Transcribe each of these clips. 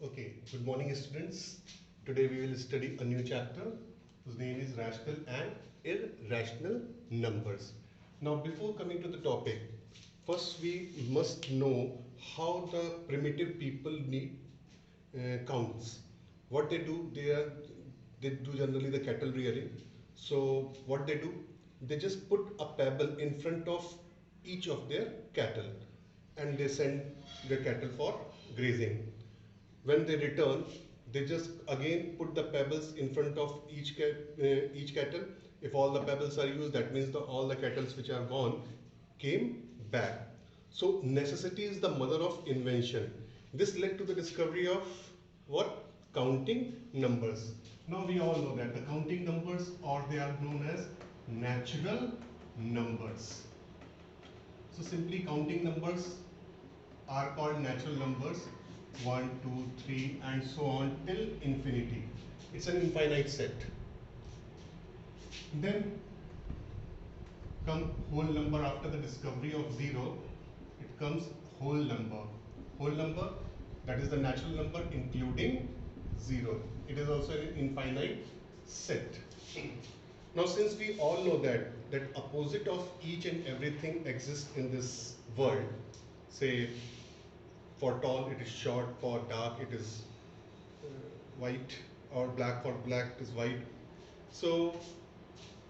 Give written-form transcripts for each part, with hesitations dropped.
Okay, good morning students. Today we will study a new chapter whose name is rational and irrational numbers. Now before coming to the topic, first we must know how the primitive people need counts. What they do, they do generally the cattle rearing. So what they do, they just put a pebble in front of each of their cattle and they send their cattle for grazing. When they return, they just again put the pebbles in front of each cattle. If all the pebbles are used, that means all the cattle which are gone came back. So necessity is the mother of invention. This led to the discovery of what? Counting numbers. Now we all know that the counting numbers, or they are known as natural numbers. So simply counting numbers are called natural numbers, 1, 2, 3 and so on till infinity. It's an infinite set. Then come whole number. After the discovery of 0, it comes whole number. Whole number, that is the natural number including 0. It is also an infinite set. Now since we all know that opposite of each and everything exists in this world, say for tall it is short, for dark it is white, or black for black it is white. So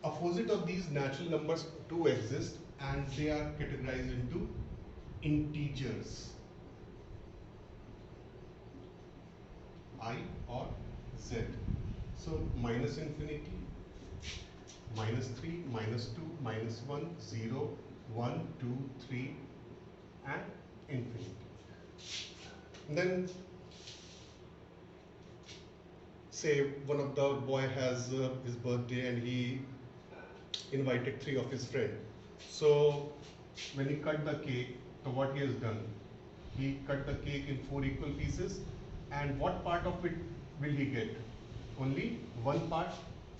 opposite of these natural numbers do exist and they are categorized into integers, I or Z. So minus infinity, minus 3, minus 2, minus 1, 0, 1, 2, 3 and infinity. Then say one of the boy has his birthday and he invited 3 of his friends. So when he cut the cake, so what he has done, he cut the cake in 4 equal pieces, and what part of it will he get? Only one part,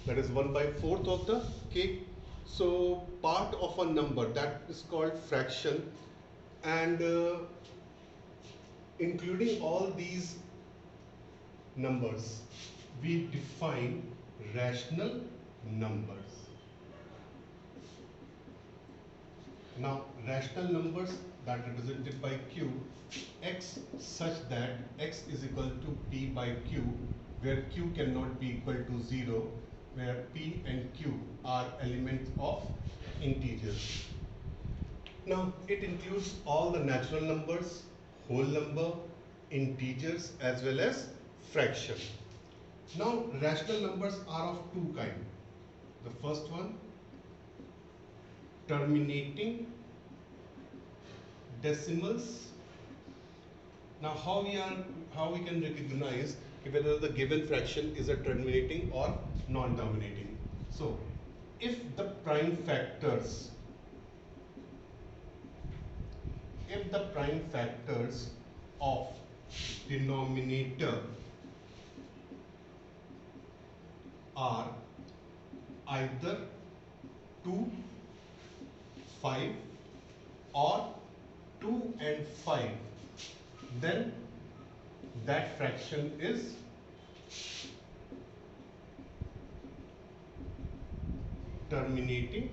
that is 1/4 of the cake. So part of a number, that is called fraction, and including all these numbers, we define rational numbers. Now rational numbers that represented by q, x such that x is equal to p by q, where q cannot be equal to 0, where p and q are elements of integers. Now it includes all the natural numbers, whole number, integers as well as fraction. Now rational numbers are of two kinds. The first one, terminating decimals. Now how we can recognize whether the given fraction is a terminating or non-terminating. So if the prime factors of denominator are either 2, 5 or 2 and 5, then that fraction is terminating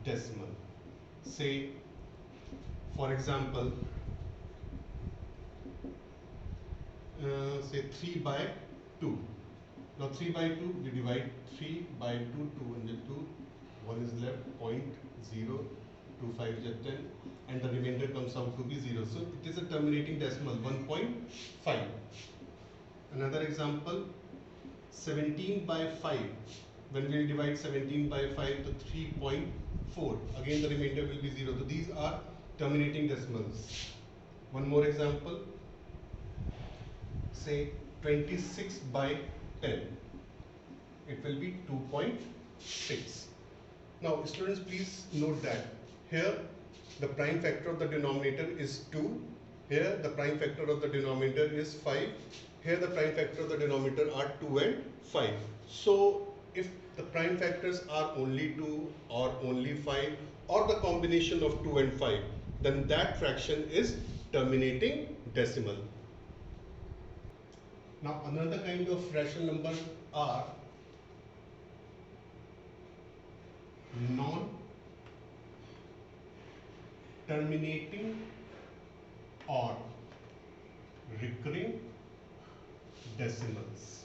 decimal. Say for example, say 3 by 2. Now 3 by 2, we divide 3 by 2, 202, 1 is left, 0.0, 2, 5 is 10, and the remainder comes out to be 0. So it is a terminating decimal, 1.5. Another example, 17 by 5. When we divide 17 by 5 to 3.4, again the remainder will be 0. So these are terminating decimals. One more example, say 26 by 10. It will be 2.6. Now students, please note that here the prime factor of the denominator is 2. Here the prime factor of the denominator is 5. Here the prime factor of the denominator are 2 and 5. So if the prime factors are only 2 or only 5 or the combination of 2 and 5, then that fraction is terminating decimal. Now another kind of rational number are non-terminating or recurring decimals.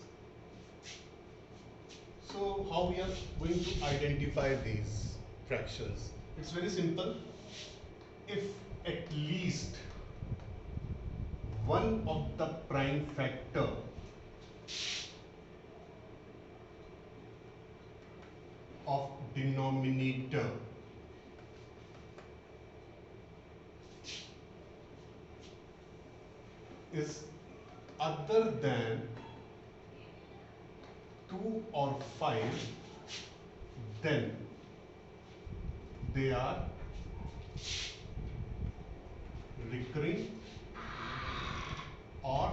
So how we are going to identify these fractions? It's very simple. If at least one of the prime factor of denominator is other than 2 or 5, then they are recurring or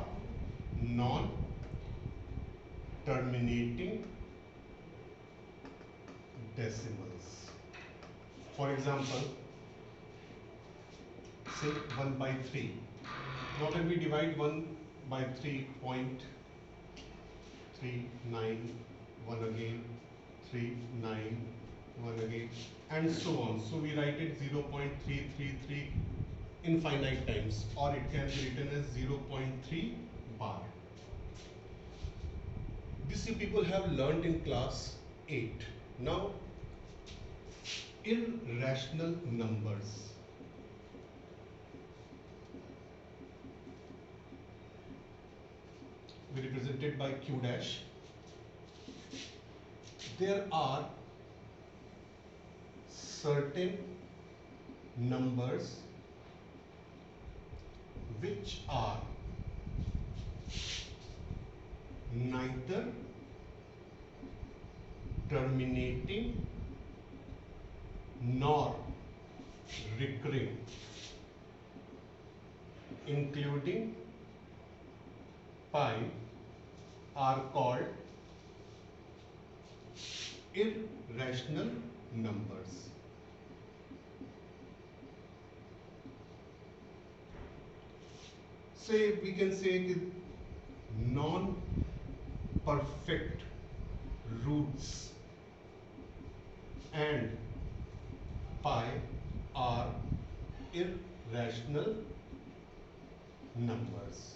non-terminating decimals. For example, say 1 by 3. Now when we divide 1 by 3.391 again, 391 again, and so on. So we write it 0.333 infinite times, or it can be written as 0.3 bar. This you people have learnt in class 8. Now, irrational numbers. We represented by Q dash. There are certain numbers which are neither terminating nor recurring, including pi, are called irrational numbers. Say we can say non-perfect roots and pi are irrational numbers.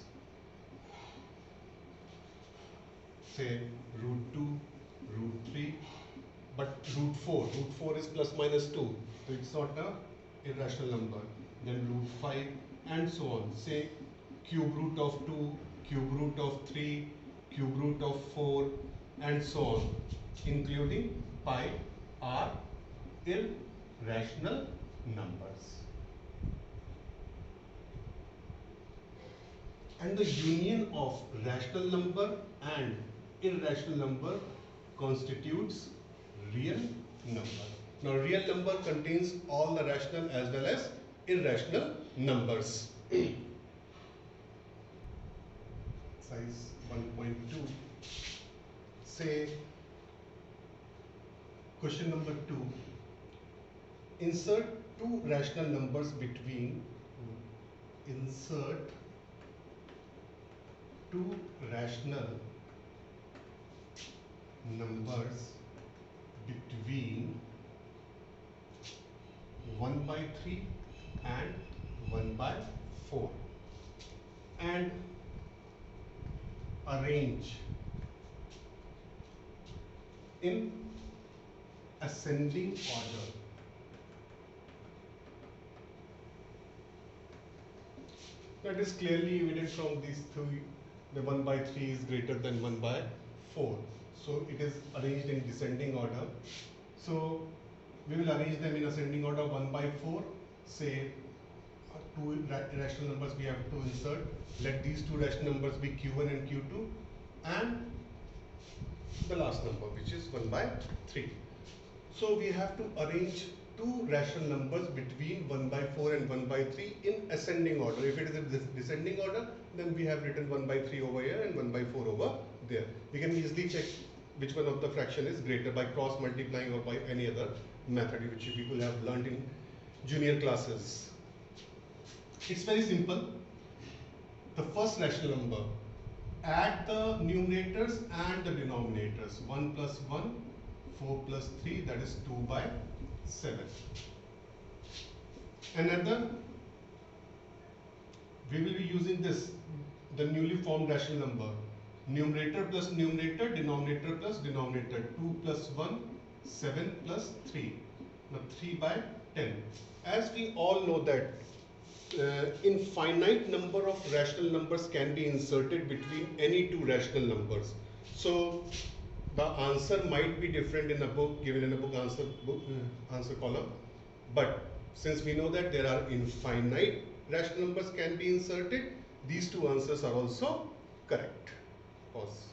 Say root 2, root 3, but root 4. Root 4 is plus minus 2, so it's not a irrational number. Then root 5 and so on. Say cube root of 2, cube root of 3, cube root of 4 and so on, including pi, are irrational numbers. And the union of rational number and irrational number constitutes real number. Now real number contains all the rational as well as irrational numbers. Size 1.2. Say question number 2. Insert two rational numbers between numbers between 1 by 3 and 1 by 4 and arrange in ascending order. That is clearly evident from these three. The 1 by 3 is greater than 1 by 4. So it is arranged in descending order. So we will arrange them in ascending order 1 by 4. Say two rational numbers we have to insert. Let these two rational numbers be Q1 and Q2 and the last number, which is 1 by 3. So we have to arrange two rational numbers between 1 by 4 and 1 by 3 in ascending order. If it is in descending order, then we have written 1 by 3 over here and 1 by 4 over there. We can easily check which one of the fraction is greater by cross multiplying or by any other method which you people have learned in junior classes. It's very simple. The first rational number, add the numerators and the denominators. 1 plus 1, 4 plus 3, that is 2 by 7. Another, we will be using this, the newly formed rational number. Numerator plus numerator, denominator plus denominator. 2 plus 1, 7 plus 3. Now 3 by 10. As we all know that infinite number of rational numbers can be inserted between any two rational numbers. So the answer might be different in a book, given in a book answer column. But since we know that there are infinite rational numbers can be inserted, these two answers are also correct. Pause.